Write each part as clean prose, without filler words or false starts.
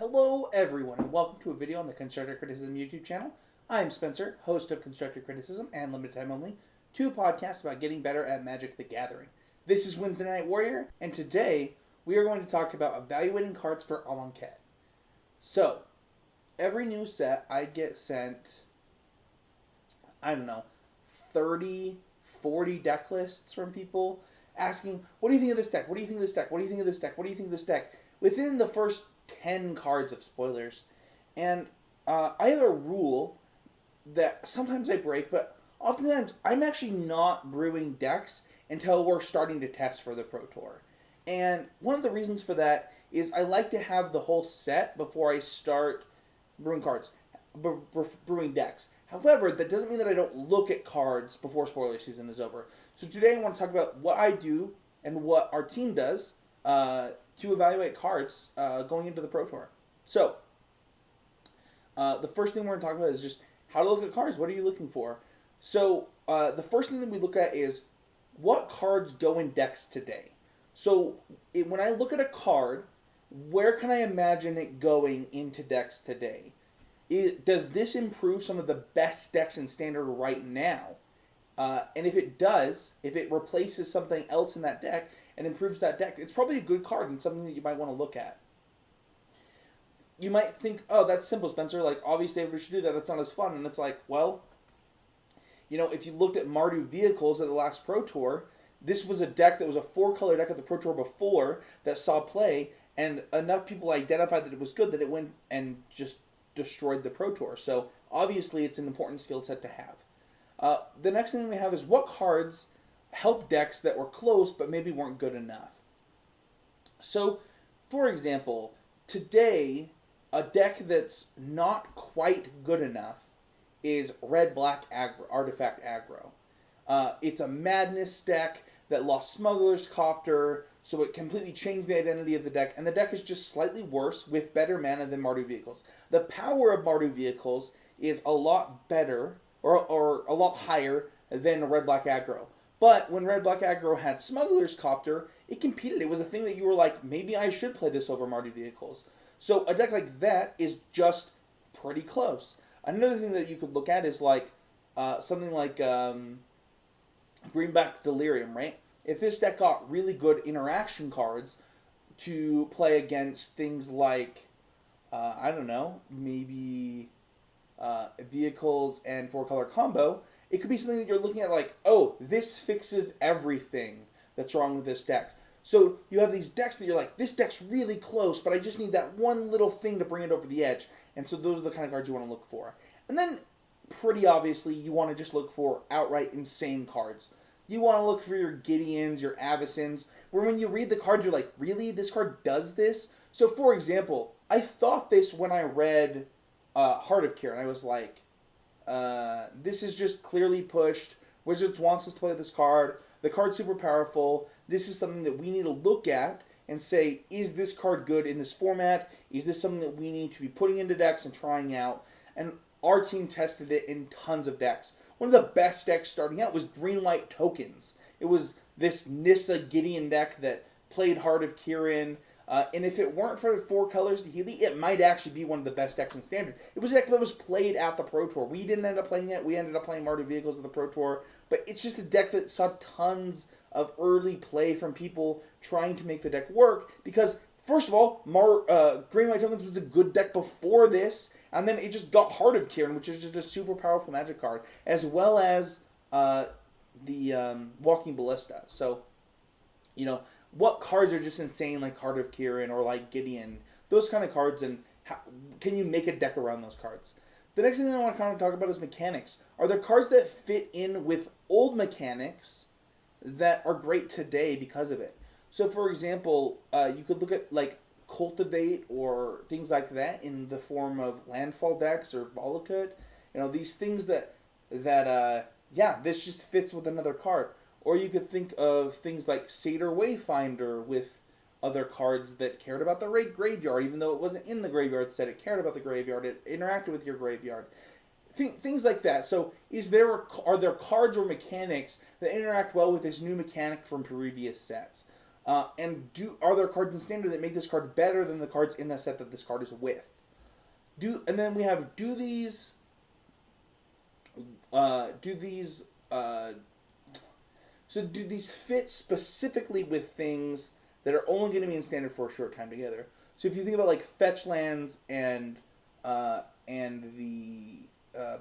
Hello everyone and welcome to a video on the Constructive Criticism YouTube channel. I'm Spencer, host of Constructive Criticism and Limited Time Only, two podcasts about getting better at Magic the Gathering. This is Wednesday Night Warrior, and today we are going to talk about evaluating cards for Amonkhet. So, every new set I get sent, 30, 40 deck lists from people asking, what do you think of this deck? What do you think of this deck? What do you think of this deck? What do you think of this deck? Within the first 10 cards of spoilers. And I have a rule that sometimes I break, but oftentimes I'm actually not brewing decks until we're starting to test for the Pro Tour. And one of the reasons for that is I like to have the whole set before I start brewing cards, brewing decks. However, that doesn't mean that I don't look at cards before spoiler season is over. So today I want to talk about what I do and what our team does to evaluate cards going into the Pro Tour. So, the first thing we're going to talk about is just how to look at cards. What are you looking for? So, the first thing that we look at is what cards go in decks today. So, when I look at a card, where can I imagine it going into decks today? Does this improve some of the best decks in Standard right now? And if it does, if it replaces something else in that deck and improves that deck, it's probably a good card and something that you might want to look at. You might think, oh, that's simple, Spencer. Like, obviously everybody should do that. That's not as fun. And it's like, well, if you looked at Mardu Vehicles at the last Pro Tour, this was a deck that was a 4-color deck at the Pro Tour before that saw play, and enough people identified that it was good that it went and just destroyed the Pro Tour. So obviously it's an important skill set to have. The next thing we have is what cards help decks that were close but maybe weren't good enough. So, for example, today a deck that's not quite good enough is red-black artifact aggro. It's a madness deck that lost Smuggler's Copter, so it completely changed the identity of the deck, and the deck is just slightly worse with better mana than Mardu Vehicles. The power of Mardu Vehicles is a lot better, or a lot higher than red-black aggro. But when red-black aggro had Smuggler's Copter, it competed. It was a thing that you were like, maybe I should play this over Mardu Vehicles. So a deck like that is just pretty close. Another thing that you could look at is like something like Greenback Delirium, right? If this deck got really good interaction cards to play against things like, maybe vehicles and 4-color combo, it could be something that you're looking at like, oh, this fixes everything that's wrong with this deck. So you have these decks that you're like, this deck's really close, but I just need that one little thing to bring it over the edge. And so those are the kind of cards you want to look for. And then, pretty obviously, you want to just look for outright insane cards. You want to look for your Gideons, your Avacins, where when you read the card, you're like, really? This card does this? So, for example, I thought this when I read Heart of Kieran. I was like, this is just clearly pushed. Wizards wants us to play this card. The card's super powerful. This is something that we need to look at and say, is this card good in this format? Is this something that we need to be putting into decks and trying out? And our team tested it in tons of decks. One of the best decks starting out was Green-White Tokens. It was this Nissa Gideon deck that played Heart of Kieran. And if it weren't for the 4 colors to Healy, it might actually be one of the best decks in Standard. It was a deck that was played at the Pro Tour. We didn't end up playing it. We ended up playing Mardu Vehicles at the Pro Tour. But it's just a deck that saw tons of early play from people trying to make the deck work. Because, first of all, Green-White Tokens was a good deck before this. And then it just got Heart of Kieran, which is just a super powerful Magic card. As well as the Walking Ballista. So, what cards are just insane, like Heart of Kieran or like Gideon, those kind of cards, and how can you make a deck around those cards? The next thing I want to kind of talk about is mechanics. Are there cards that fit in with old mechanics that are great today because of it? So, for example, you could look at like Cultivate or things like that in the form of Landfall decks or Volakut. These things that this just fits with another card. Or you could think of things like Satyr Wayfinder with other cards that cared about the graveyard, even though it wasn't in the graveyard set, it cared about the graveyard, it interacted with your graveyard. Things like that. So are there cards or mechanics that interact well with this new mechanic from previous sets? Are there cards in standard that make this card better than the cards in the set that this card is with? And then we have do these so do these fit specifically with things that are only going to be in standard for a short time together? So if you think about like fetch lands and the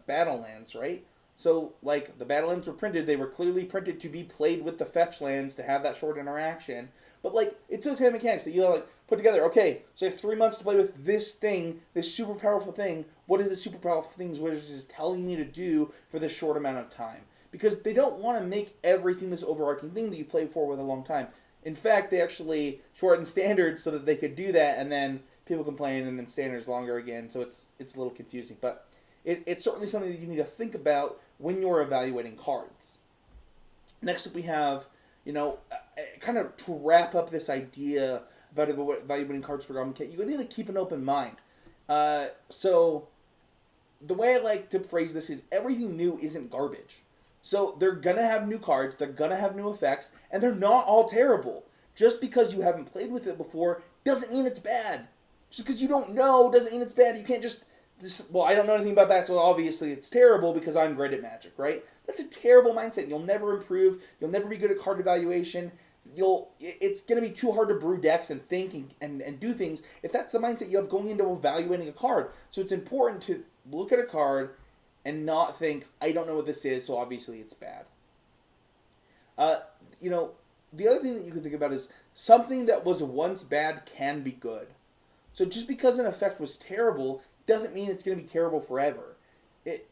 battle lands, right? So like the battle lands were printed, they were clearly printed to be played with the fetch lands to have that short interaction. But like it took time mechanics that you like put together. Okay, so you have 3 months to play with this thing, this super powerful thing. What is the super powerful things Wizards is telling me to do for this short amount of time? Because they don't want to make everything this overarching thing that you play for with a long time. In fact, they actually shortened standard so that they could do that, and then people complain, and then standard's longer again. So it's a little confusing, but it's certainly something that you need to think about when you're evaluating cards. Next up, we have kind of to wrap up this idea about evaluating cards for Amonkhet, you need to keep an open mind. So the way I like to phrase this is everything new isn't garbage. So they're going to have new cards, they're going to have new effects, and they're not all terrible. Just because you haven't played with it before doesn't mean it's bad. Just because you don't know doesn't mean it's bad. You can't well, I don't know anything about that, so obviously it's terrible because I'm great at Magic, right? That's a terrible mindset. You'll never improve. You'll never be good at card evaluation. It's going to be too hard to brew decks and think and do things if that's the mindset you have going into evaluating a card. So it's important to look at a card and not think, I don't know what this is, so obviously it's bad. The other thing that you can think about is something that was once bad can be good. So just because an effect was terrible doesn't mean it's going to be terrible forever.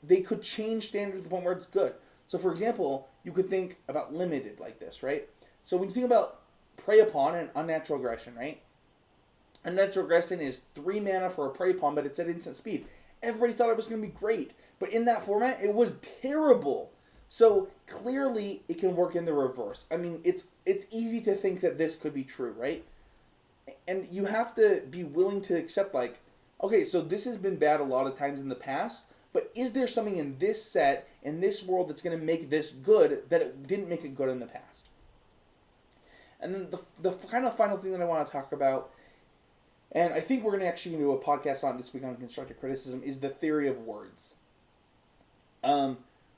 They could change standards to the point where it's good. So for example, you could think about limited like this, right? So when you think about Prey Upon and Unnatural Aggression, right? Unnatural Aggression is 3 mana for a Prey Upon, but it's at instant speed. Everybody thought it was going to be great, but in that format, it was terrible. So clearly, it can work in the reverse. I mean, it's easy to think that this could be true, right? And you have to be willing to accept, like, okay, so this has been bad a lot of times in the past, but is there something in this set, in this world, that's going to make this good that it didn't make it good in the past? And then the kind of final thing that I want to talk about, and I think we're going to actually do a podcast on this week on constructive criticism, is the theory of words.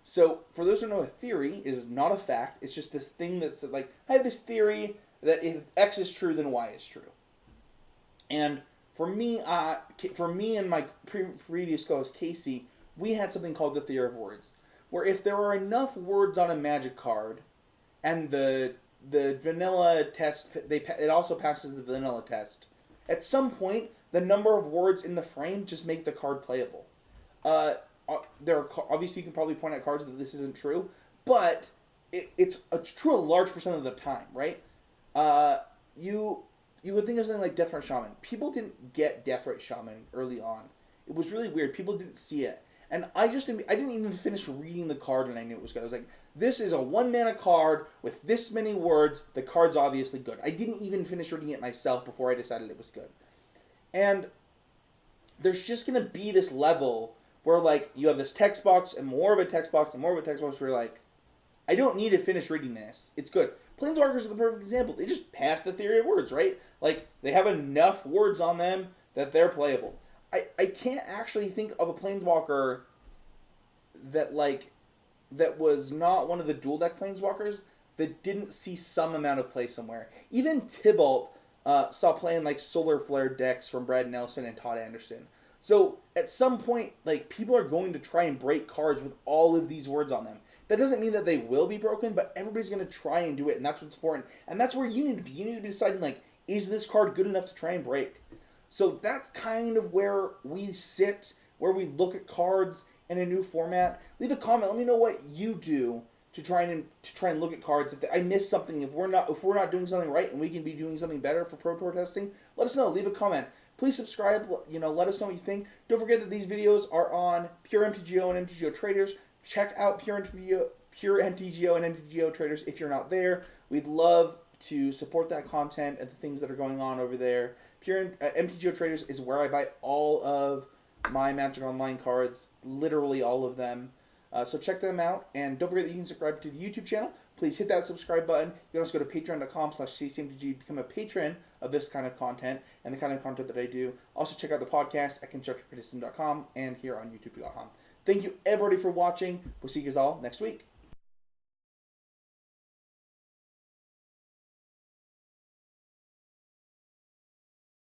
So for those who know, a theory is not a fact. It's just this thing that's like, I have this theory that if X is true, then Y is true. And for me and my previous co-host Casey, we had something called the theory of words, where if there are enough words on a Magic card, and the vanilla test, it also passes the vanilla test. At some point, the number of words in the frame just make the card playable. Obviously, you can probably point out cards that this isn't true, but it's true a large percent of the time, right? You would think of something like Deathrite Shaman. People didn't get Deathrite Shaman early on. It was really weird. People didn't see it. And I didn't even finish reading the card and I knew it was good. I was like, this is a 1-mana card with this many words. The card's obviously good. I didn't even finish reading it myself before I decided it was good. And there's just going to be this level where, like, you have this text box and more of a text box and more of a text box where you're like, I don't need to finish reading this. It's good. Planeswalkers are the perfect example. They just pass the theory of words, right? Like, they have enough words on them that they're playable. I can't actually think of a Planeswalker that was not one of the dual deck Planeswalkers that didn't see some amount of play somewhere. Even Tybalt saw play in like Solar Flare decks from Brad Nelson and Todd Anderson. So at some point, like, people are going to try and break cards with all of these words on them. That doesn't mean that they will be broken, but everybody's going to try and do it, and that's what's important. And that's where you need to be. You need to be deciding, like, is this card good enough to try and break? So that's kind of where we sit, where we look at cards in a new format. Leave a comment. Let me know what you do to try and look at cards. If I missed something, if we're not doing something right, and we can be doing something better for Pro Tour testing, let us know. Leave a comment. Please subscribe. Let us know what you think. Don't forget that these videos are on Pure MTGO and MTGO Traders. Check out Pure MTGO and MTGO Traders if you're not there. We'd love to support that content and the things that are going on over there. MTGO Traders is where I buy all of my Magic Online cards, literally all of them. So check them out, and don't forget that you can subscribe to the YouTube channel. Please hit that subscribe button. You can also go to patreon.com/ccmtg, become a patron of this kind of content and the kind of content that I do. Also check out the podcast at constructivecriticism.com and here on youtube.com. Thank you everybody for watching. We'll see you guys all next week.